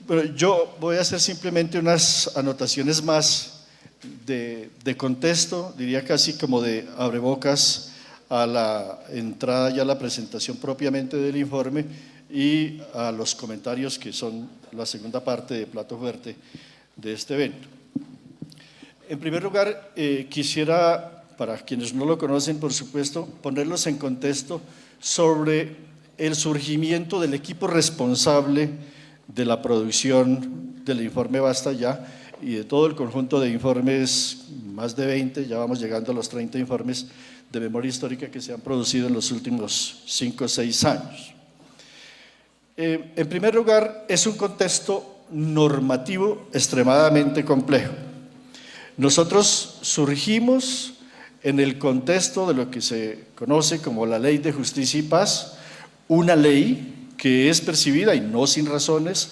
Bueno, yo voy a hacer simplemente unas anotaciones más de contexto, diría casi como de abrebocas a la entrada ya a la presentación propiamente del informe y a los comentarios que son la segunda parte de plato fuerte de este evento. En primer lugar, quisiera, para quienes no lo conocen, por supuesto, ponerlos en contexto sobre el surgimiento del equipo responsable de la producción del informe Basta Ya y de todo el conjunto de informes, más de 20, ya vamos llegando a los 30 informes de memoria histórica que se han producido en los últimos 5 o 6 años. En primer lugar, es un contexto normativo extremadamente complejo. Nosotros surgimos en el contexto de lo que se conoce como la Ley de Justicia y Paz, una ley que es percibida, y no sin razones,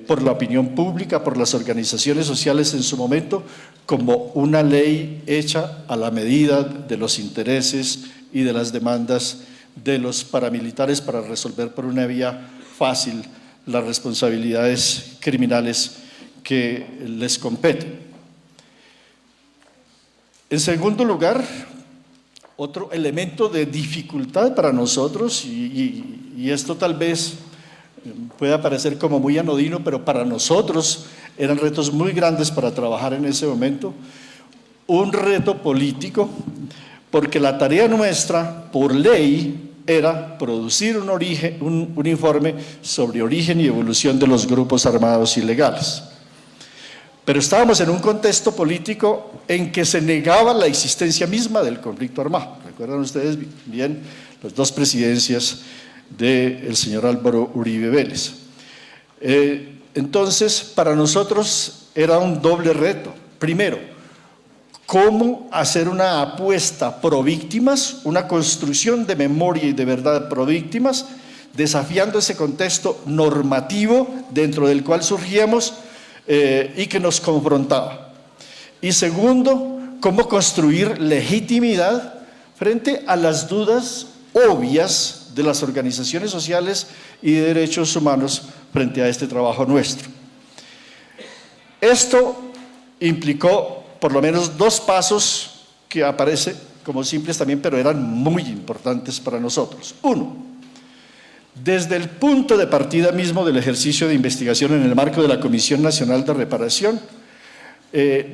por la opinión pública, por las organizaciones sociales en su momento, como una ley hecha a la medida de los intereses y de las demandas de los paramilitares para resolver por una vía fácil las responsabilidades criminales que les competen. En segundo lugar, otro elemento de dificultad para nosotros, y esto tal vez pueda parecer como muy anodino, pero para nosotros eran retos muy grandes para trabajar en ese momento, un reto político, porque la tarea nuestra, por ley, era producir un informe sobre origen y evolución de los grupos armados ilegales. Pero estábamos en un contexto político en que se negaba la existencia misma del conflicto armado. Recuerdan ustedes bien las dos presidencias del señor Álvaro Uribe Vélez. Entonces, para nosotros era un doble reto. Primero, cómo hacer una apuesta pro víctimas, una construcción de memoria y de verdad pro víctimas, desafiando ese contexto normativo dentro del cual surgíamos y que nos confrontaba. Y segundo, cómo construir legitimidad frente a las dudas obvias de las organizaciones sociales y de derechos humanos frente a este trabajo nuestro. Esto implicó por lo menos 2 pasos que aparecen como simples también, pero eran muy importantes para nosotros. Uno, desde el punto de partida mismo del ejercicio de investigación en el marco de la Comisión Nacional de Reparación,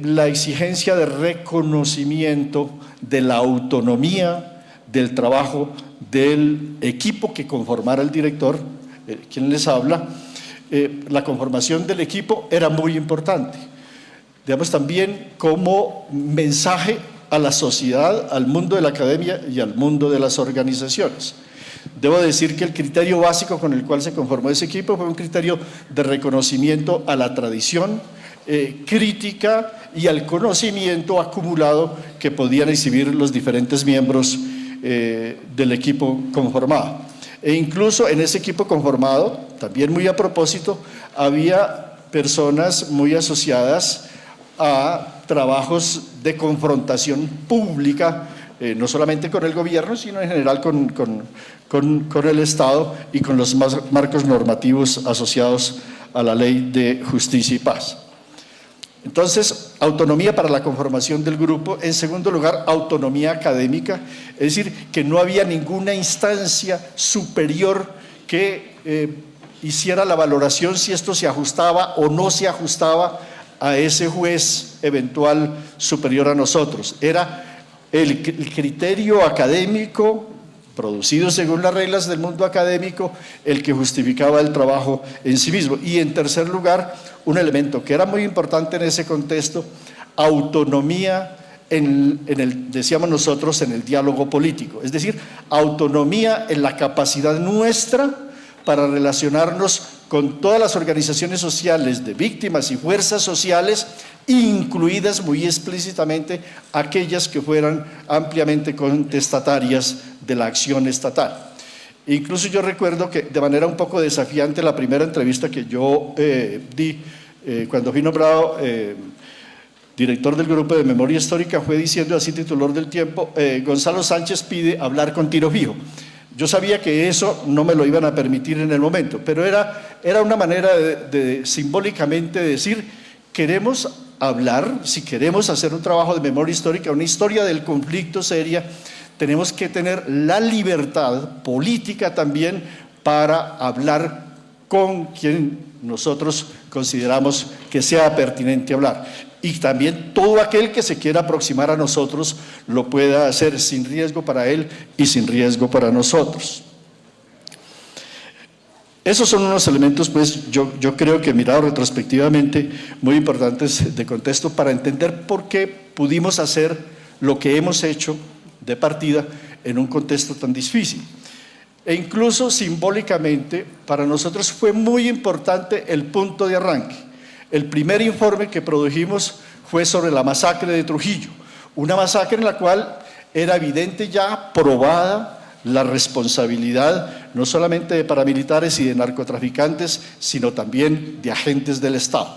la exigencia de reconocimiento de la autonomía del trabajo del equipo que conformara el director, quien les habla, la conformación del equipo era muy importante. Digamos también como mensaje a la sociedad, al mundo de la academia y al mundo de las organizaciones. Debo decir que el criterio básico con el cual se conformó ese equipo fue un criterio de reconocimiento a la tradición, crítica y al conocimiento acumulado que podían exhibir los diferentes miembros del equipo conformado. E incluso en ese equipo conformado, también muy a propósito, había personas muy asociadas a trabajos de confrontación pública, no solamente con el gobierno, sino en general con el Estado y con los marcos normativos asociados a la Ley de Justicia y Paz. Entonces, autonomía para la conformación del grupo. En segundo lugar, autonomía académica, es decir, que no había ninguna instancia superior que hiciera la valoración si esto se ajustaba o no se ajustaba a ese juez eventual superior a nosotros. Era el criterio académico, producido según las reglas del mundo académico, el que justificaba el trabajo en sí mismo. Y en tercer lugar, un elemento que era muy importante en ese contexto, autonomía decíamos nosotros, en el diálogo político. Es decir, autonomía en la capacidad nuestra para relacionarnos con todas las organizaciones sociales de víctimas y fuerzas sociales, incluidas muy explícitamente aquellas que fueran ampliamente contestatarias de la acción estatal. Incluso yo recuerdo que de manera un poco desafiante la primera entrevista que yo di cuando fui nombrado director del Grupo de Memoria Histórica fue diciendo, así titular del Tiempo, Gonzalo Sánchez pide hablar con tiro fijo. Yo sabía que eso no me lo iban a permitir en el momento, pero era una manera de simbólicamente decir, queremos hablar, si queremos hacer un trabajo de memoria histórica, una historia del conflicto seria, tenemos que tener la libertad política también para hablar con quien nosotros consideramos que sea pertinente hablar. Y también todo aquel que se quiera aproximar a nosotros lo pueda hacer sin riesgo para él y sin riesgo para nosotros. Esos son unos elementos, pues, yo creo que mirado retrospectivamente, muy importantes de contexto para entender por qué pudimos hacer lo que hemos hecho de partida en un contexto tan difícil. E incluso simbólicamente, para nosotros fue muy importante el punto de arranque. El primer informe que produjimos fue sobre la masacre de Trujillo, una masacre en la cual era evidente ya probada la responsabilidad no solamente de paramilitares y de narcotraficantes, sino también de agentes del Estado.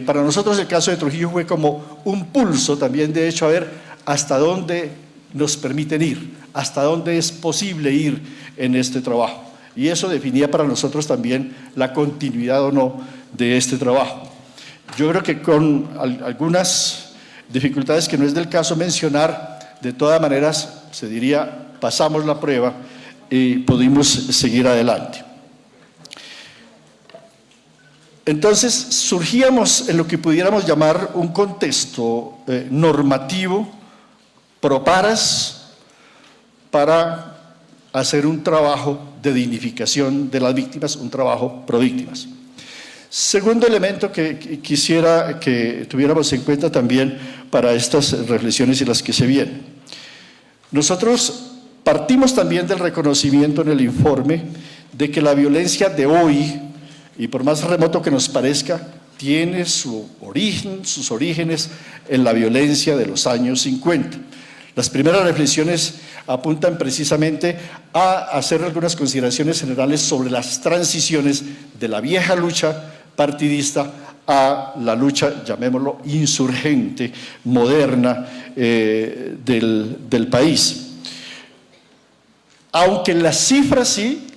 Para nosotros el caso de Trujillo fue como un pulso también, de hecho, a ver hasta dónde nos permiten ir, hasta dónde es posible ir en este trabajo. Y eso definía para nosotros también la continuidad o no de este trabajo. Yo creo que con algunas dificultades que no es del caso mencionar, de todas maneras, se diría, pasamos la prueba y pudimos seguir adelante. Entonces, surgíamos en lo que pudiéramos llamar un contexto normativo, pro paras, para hacer un trabajo de dignificación de las víctimas, un trabajo pro víctimas. Segundo elemento que quisiera que tuviéramos en cuenta también para estas reflexiones y las que se vienen. Nosotros partimos también del reconocimiento en el informe de que la violencia de hoy, y por más remoto que nos parezca, tiene su origen, sus orígenes en la violencia de los años 50. Las primeras reflexiones apuntan precisamente a hacer algunas consideraciones generales sobre las transiciones de la vieja lucha partidista a la lucha, llamémoslo, insurgente, moderna del país. Aunque las cifras sí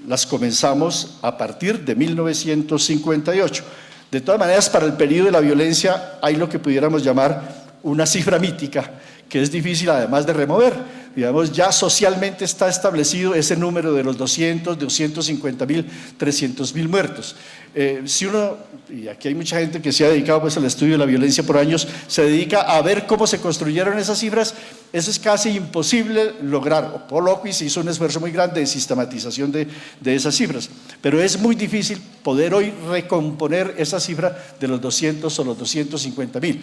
las comenzamos a partir de 1958. De todas maneras, para el periodo de la violencia hay lo que pudiéramos llamar una cifra mítica, que es difícil además de remover. Digamos, ya socialmente está establecido ese número de los 200, 250.000, 300.000 muertos. Si uno, y aquí hay mucha gente que se ha dedicado pues al estudio de la violencia por años, se dedica a ver cómo se construyeron esas cifras, eso es casi imposible lograr. Paul Ockwitz hizo un esfuerzo muy grande de sistematización de esas cifras, pero es muy difícil poder hoy recomponer esa cifra de los 200 o los 250.000.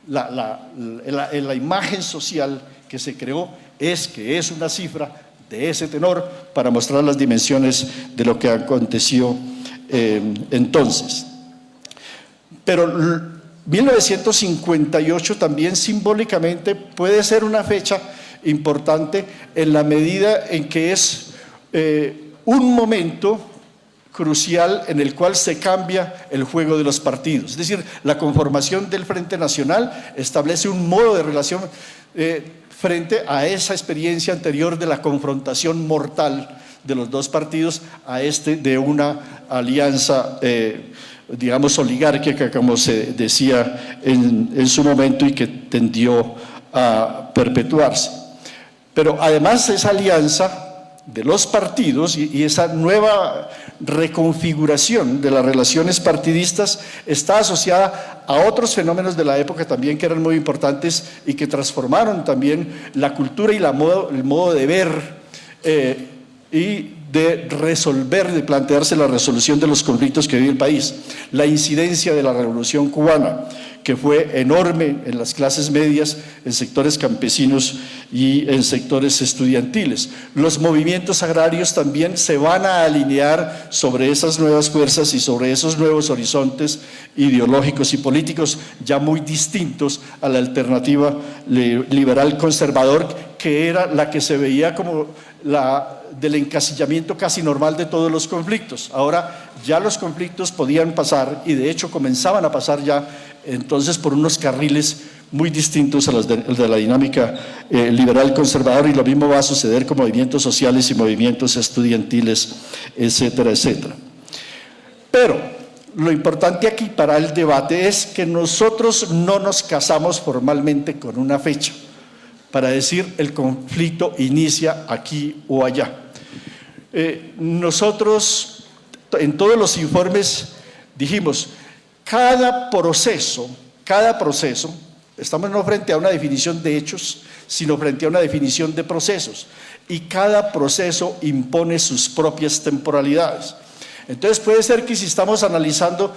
La imagen social que se creó es que es una cifra de ese tenor para mostrar las dimensiones de lo que aconteció entonces. Pero 1958 también simbólicamente puede ser una fecha importante en la medida en que es un momento crucial en el cual se cambia el juego de los partidos. Es decir, la conformación del Frente Nacional establece un modo de relación frente a esa experiencia anterior de la confrontación mortal de los dos partidos a de una alianza, digamos, oligárquica, como se decía en su momento y que tendió a perpetuarse. Pero además esa alianza de los partidos y esa nueva reconfiguración de las relaciones partidistas está asociada a otros fenómenos de la época también que eran muy importantes y que transformaron también la cultura y el modo de ver y de resolver, de plantearse la resolución de los conflictos que vive el país. La incidencia de la Revolución Cubana, que fue enorme en las clases medias, en sectores campesinos y en sectores estudiantiles. Los movimientos agrarios también se van a alinear sobre esas nuevas fuerzas y sobre esos nuevos horizontes ideológicos y políticos ya muy distintos a la alternativa liberal conservador que era la que se veía como la del encasillamiento casi normal de todos los conflictos. Ahora ya los conflictos podían pasar, y de hecho comenzaban a pasar ya entonces por unos carriles muy distintos a los de la dinámica liberal conservadora, y lo mismo va a suceder con movimientos sociales y movimientos estudiantiles, etcétera, etcétera. Pero lo importante aquí para el debate es que nosotros no nos casamos formalmente con una fecha para decir el conflicto inicia aquí o allá. Nosotros en todos los informes dijimos, cada proceso, estamos no frente a una definición de hechos, sino frente a una definición de procesos, y cada proceso impone sus propias temporalidades. Entonces puede ser que si estamos analizando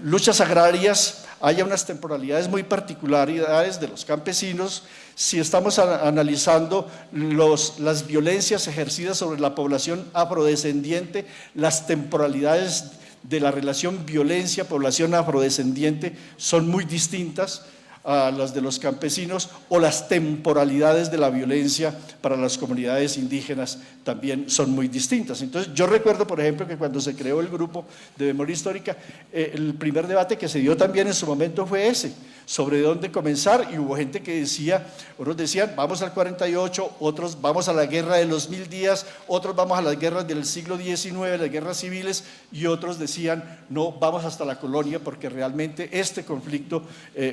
luchas agrarias, haya unas temporalidades muy particulares de los campesinos. Si estamos analizando las violencias ejercidas sobre la población afrodescendiente, las temporalidades de la relación violencia-población afrodescendiente son muy distintas a las de los campesinos, o las temporalidades de la violencia para las comunidades indígenas también son muy distintas. Entonces yo recuerdo, por ejemplo, que cuando se creó el grupo de memoria histórica, el primer debate que se dio también en su momento fue ese, sobre dónde comenzar, y hubo gente que decía, unos decían vamos al 48, otros vamos a la guerra de los 1000 días, otros vamos a las guerras del siglo XIX, las guerras civiles, y otros decían no, vamos hasta la colonia, porque realmente este conflicto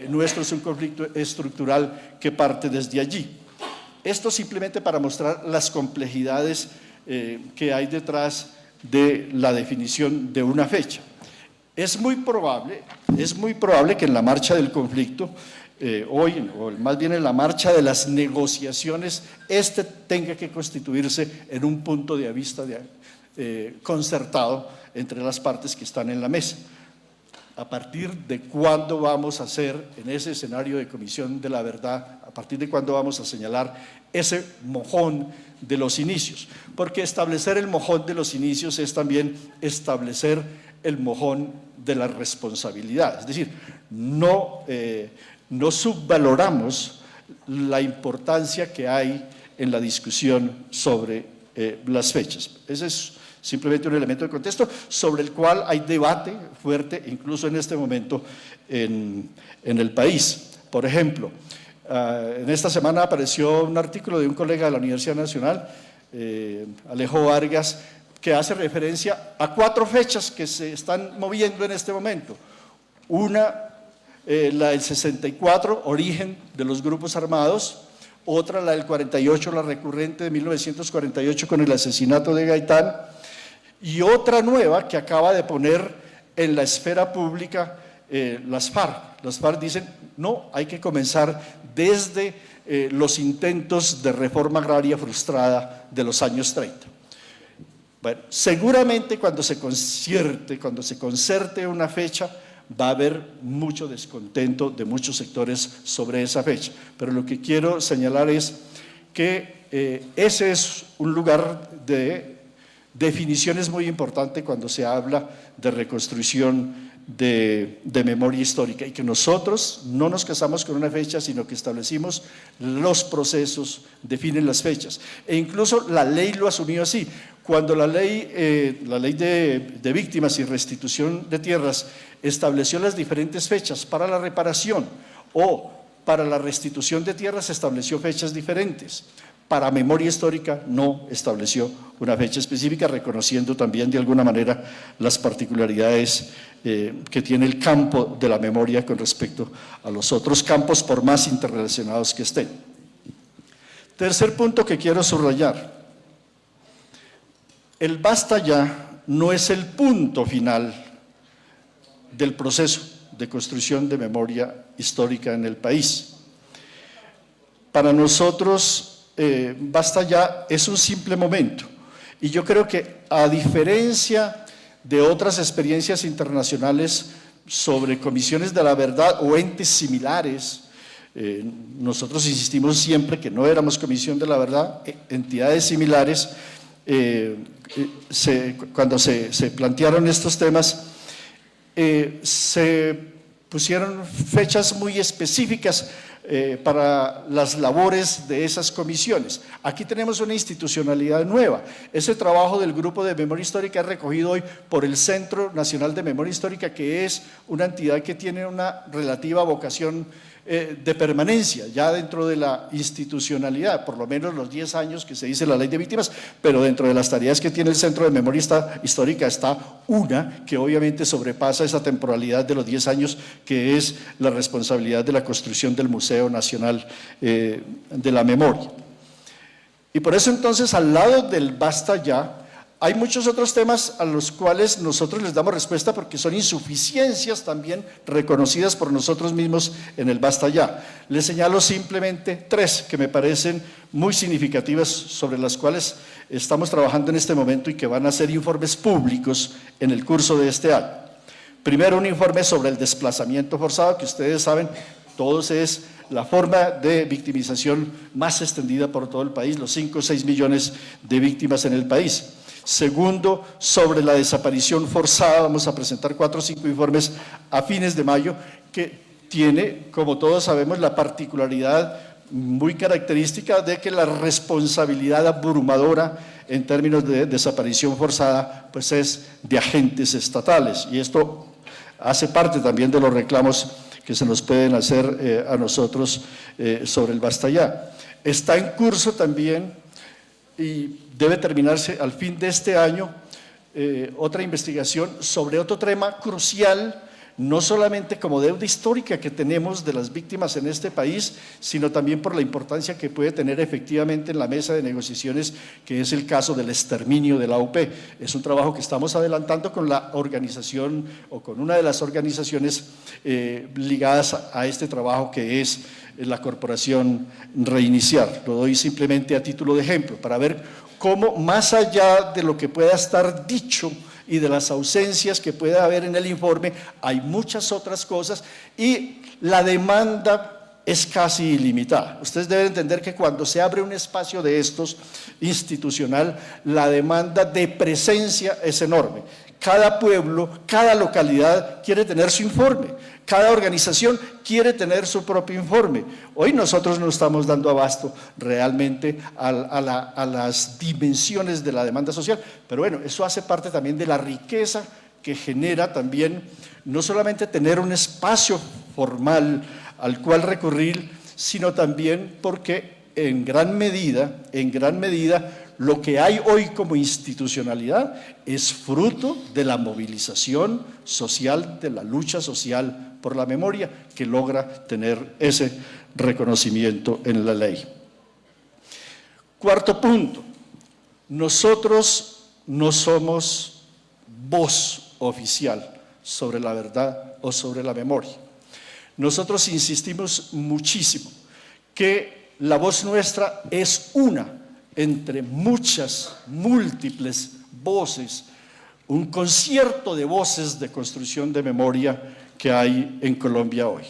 nuestro es un conflicto estructural que parte desde allí. Esto simplemente para mostrar las complejidades que hay detrás de la definición de una fecha. Es muy probable que en la marcha del conflicto, hoy, o más bien en la marcha de las negociaciones, tenga que constituirse en un punto de vista concertado entre las partes que están en la mesa. ¿A partir de cuándo vamos a hacer en ese escenario de comisión de la verdad? ¿A partir de cuándo vamos a señalar ese mojón de los inicios? Porque establecer el mojón de los inicios es también establecer el mojón de la responsabilidad. Es decir, no subvaloramos la importancia que hay en la discusión sobre las fechas. Ese es simplemente un elemento de contexto sobre el cual hay debate fuerte, incluso en este momento en el país. Por ejemplo, en esta semana apareció un artículo de un colega de la Universidad Nacional, Alejo Vargas, que hace referencia a 4 fechas que se están moviendo en este momento. Una, la del 64, origen de los grupos armados; otra, la del 48, la recurrente de 1948 con el asesinato de Gaitán; y otra nueva que acaba de poner en la esfera pública las FARC. Las FARC dicen, no, hay que comenzar desde los intentos de reforma agraria frustrada de los años 30. Bueno, seguramente cuando se concerte una fecha, va a haber mucho descontento de muchos sectores sobre esa fecha. Pero lo que quiero señalar es que ese es un lugar de definiciones muy importante cuando se habla de reconstrucción de memoria histórica, y que nosotros no nos casamos con una fecha, sino que establecimos los procesos, definen las fechas. E incluso la ley lo asumió así. Cuando la ley de víctimas y restitución de tierras estableció las diferentes fechas para la reparación o para la restitución de tierras, estableció fechas diferentes. Para memoria histórica no estableció una fecha específica, reconociendo también de alguna manera las particularidades que tiene el campo de la memoria con respecto a los otros campos, por más interrelacionados que estén. Tercer punto que quiero subrayar: el basta ya no es el punto final del proceso de construcción de memoria histórica en el país. Para nosotros, basta ya es un simple momento, y yo creo que, a diferencia de otras experiencias internacionales sobre comisiones de la verdad o entes similares, nosotros insistimos siempre que no éramos comisión de la verdad, entidades similares. Cuando se plantearon estos temas, se pusieron fechas muy específicas para las labores de esas comisiones. Aquí tenemos una institucionalidad nueva. Ese trabajo del Grupo de Memoria Histórica es recogido hoy por el Centro Nacional de Memoria Histórica, que es una entidad que tiene una relativa vocación de permanencia ya dentro de la institucionalidad, por lo menos los 10 años que se dice la Ley de Víctimas, pero dentro de las tareas que tiene el Centro de Memoria Histórica está una que obviamente sobrepasa esa temporalidad de los 10 años, que es la responsabilidad de la construcción del Museo Nacional de la Memoria. Y por eso entonces, al lado del basta ya, hay muchos otros temas a los cuales nosotros les damos respuesta porque son insuficiencias también reconocidas por nosotros mismos en el basta ya. Les señalo simplemente 3 que me parecen muy significativas, sobre las cuales estamos trabajando en este momento y que van a ser informes públicos en el curso de este año. Primero, un informe sobre el desplazamiento forzado, que ustedes saben, todos es la forma de victimización más extendida por todo el país, los 5 o 6 millones de víctimas en el país. Segundo, sobre la desaparición forzada, vamos a presentar 4 o 5 informes a fines de mayo, que tiene, como todos sabemos, la particularidad muy característica de que la responsabilidad abrumadora en términos de desaparición forzada, pues es de agentes estatales, y esto hace parte también de los reclamos que se nos pueden hacer a nosotros sobre el basta ya. Está en curso también, y debe terminarse al fin de este año, otra investigación sobre otro tema crucial, no solamente como deuda histórica que tenemos de las víctimas en este país, sino también por la importancia que puede tener efectivamente en la mesa de negociaciones, que es el caso del exterminio de la AUP. Es un trabajo que estamos adelantando con la organización o con una de las organizaciones ligadas a este trabajo, que es la Corporación Reiniciar. Lo doy simplemente a título de ejemplo, para ver cómo, más allá de lo que pueda estar dicho y de las ausencias que pueda haber en el informe, hay muchas otras cosas y la demanda es casi ilimitada. Ustedes deben entender que cuando se abre un espacio de estos institucional, la demanda de presencia es enorme. Cada pueblo, cada localidad quiere tener su informe, cada organización quiere tener su propio informe. Hoy nosotros no estamos dando abasto realmente a las dimensiones de la demanda social, pero bueno, eso hace parte también de la riqueza que genera también no solamente tener un espacio formal al cual recurrir, sino también porque en gran medida, lo que hay hoy como institucionalidad es fruto de la movilización social, de la lucha social por la memoria, que logra tener ese reconocimiento en la ley. Cuarto punto, nosotros no somos voz oficial sobre la verdad o sobre la memoria. Nosotros insistimos muchísimo que la voz nuestra es una entre muchas, múltiples voces, un concierto de voces de construcción de memoria que hay en Colombia hoy.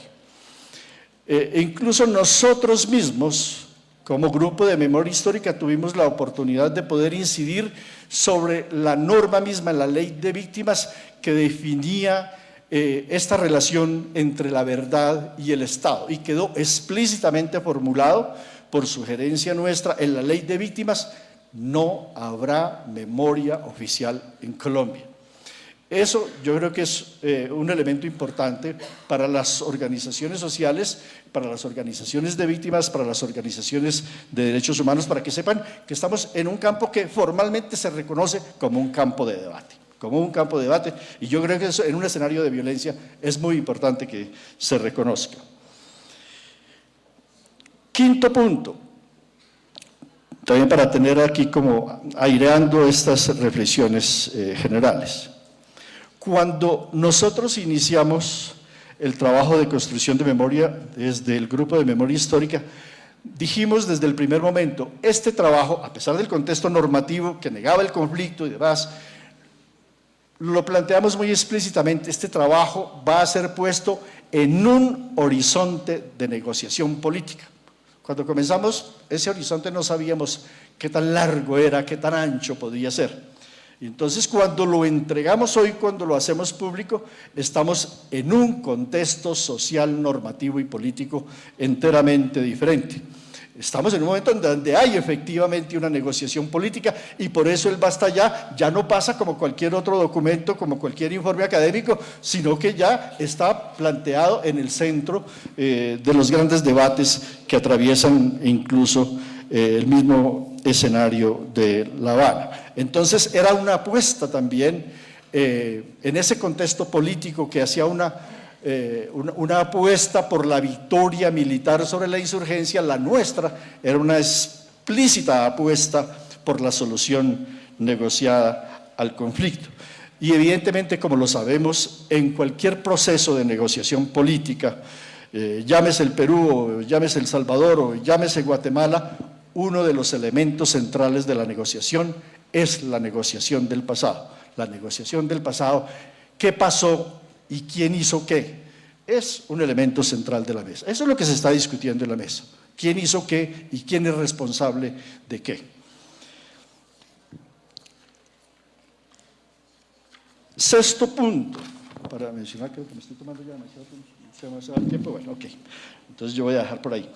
Incluso nosotros mismos, como Grupo de Memoria Histórica, tuvimos la oportunidad de poder incidir sobre la norma misma, la Ley de Víctimas, que definía esta relación entre la verdad y el Estado, y quedó explícitamente formulado por sugerencia nuestra en la Ley de Víctimas: no habrá memoria oficial en Colombia. Eso yo creo que es un elemento importante para las organizaciones sociales, para las organizaciones de víctimas, para las organizaciones de derechos humanos, para que sepan que estamos en un campo que formalmente se reconoce como un campo de debate, y yo creo que eso, en un escenario de violencia, es muy importante que se reconozca. Quinto punto, también para tener aquí como aireando estas reflexiones generales. Cuando nosotros iniciamos el trabajo de construcción de memoria desde el Grupo de Memoria Histórica, dijimos desde el primer momento, este trabajo, a pesar del contexto normativo que negaba el conflicto y demás, lo planteamos muy explícitamente: este trabajo va a ser puesto en un horizonte de negociación política. Cuando comenzamos ese horizonte no sabíamos qué tan largo era, qué tan ancho podía ser. Entonces, cuando lo entregamos hoy, cuando lo hacemos público, estamos en un contexto social, normativo y político enteramente diferente. Estamos en un momento en donde hay efectivamente una negociación política y por eso el Basta ya no pasa como cualquier otro documento, como cualquier informe académico, sino que ya está planteado en el centro de los grandes debates que atraviesan incluso el mismo escenario de La Habana. Entonces era una apuesta también en ese contexto político que hacía una apuesta por la victoria militar sobre la insurgencia. La nuestra era una explícita apuesta por la solución negociada al conflicto. Y evidentemente, como lo sabemos, en cualquier proceso de negociación política, llámese el Perú, o llámese El Salvador, o llámese Guatemala, uno de los elementos centrales de la negociación es la negociación del pasado. La negociación del pasado, ¿qué pasó y quién hizo qué? Es un elemento central de la mesa. Eso es lo que se está discutiendo en la mesa. ¿Quién hizo qué y quién es responsable de qué? Sexto punto, para mencionar, creo que me estoy tomando ya demasiado tiempo. Bueno, ok, entonces yo voy a dejar por ahí.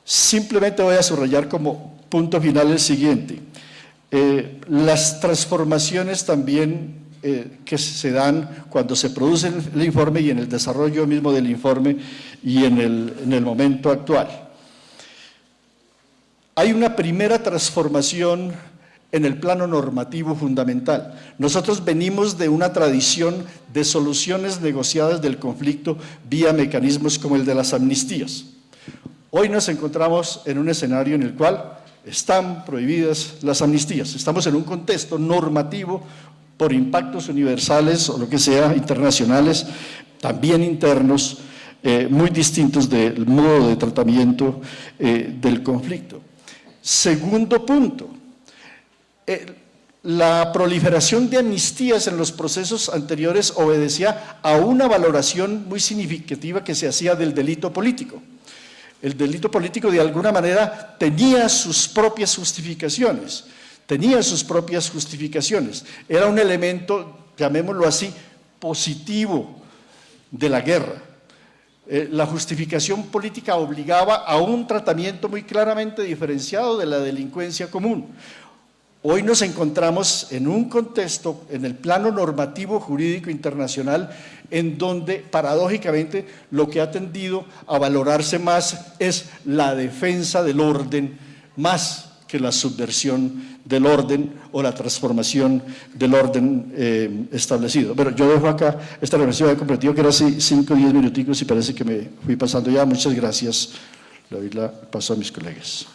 Simplemente voy a subrayar como punto final el siguiente. Las transformaciones también que se dan cuando se produce el informe y en el desarrollo mismo del informe y en el momento actual. Hay una primera transformación en el plano normativo fundamental. Nosotros venimos de una tradición de soluciones negociadas del conflicto vía mecanismos como el de las amnistías. Hoy nos encontramos en un escenario en el cual están prohibidas las amnistías. Estamos en un contexto normativo por impactos universales o lo que sea, internacionales, también internos, muy distintos del modo de tratamiento del conflicto. Segundo punto, la proliferación de amnistías en los procesos anteriores obedecía a una valoración muy significativa que se hacía del delito político. El delito político de alguna manera tenía sus propias justificaciones, era un elemento, llamémoslo así, positivo de la guerra. La justificación política obligaba a un tratamiento muy claramente diferenciado de la delincuencia común. Hoy nos encontramos en un contexto, en el plano normativo jurídico internacional, en donde paradójicamente lo que ha tendido a valorarse más es la defensa del orden, más que la subversión del orden o la transformación del orden establecido. Pero yo dejo acá esta reflexión, he comprometido que era así 5 o 10 minuticos y parece que me fui pasando ya. Muchas gracias. Le doy la paso a mis colegas.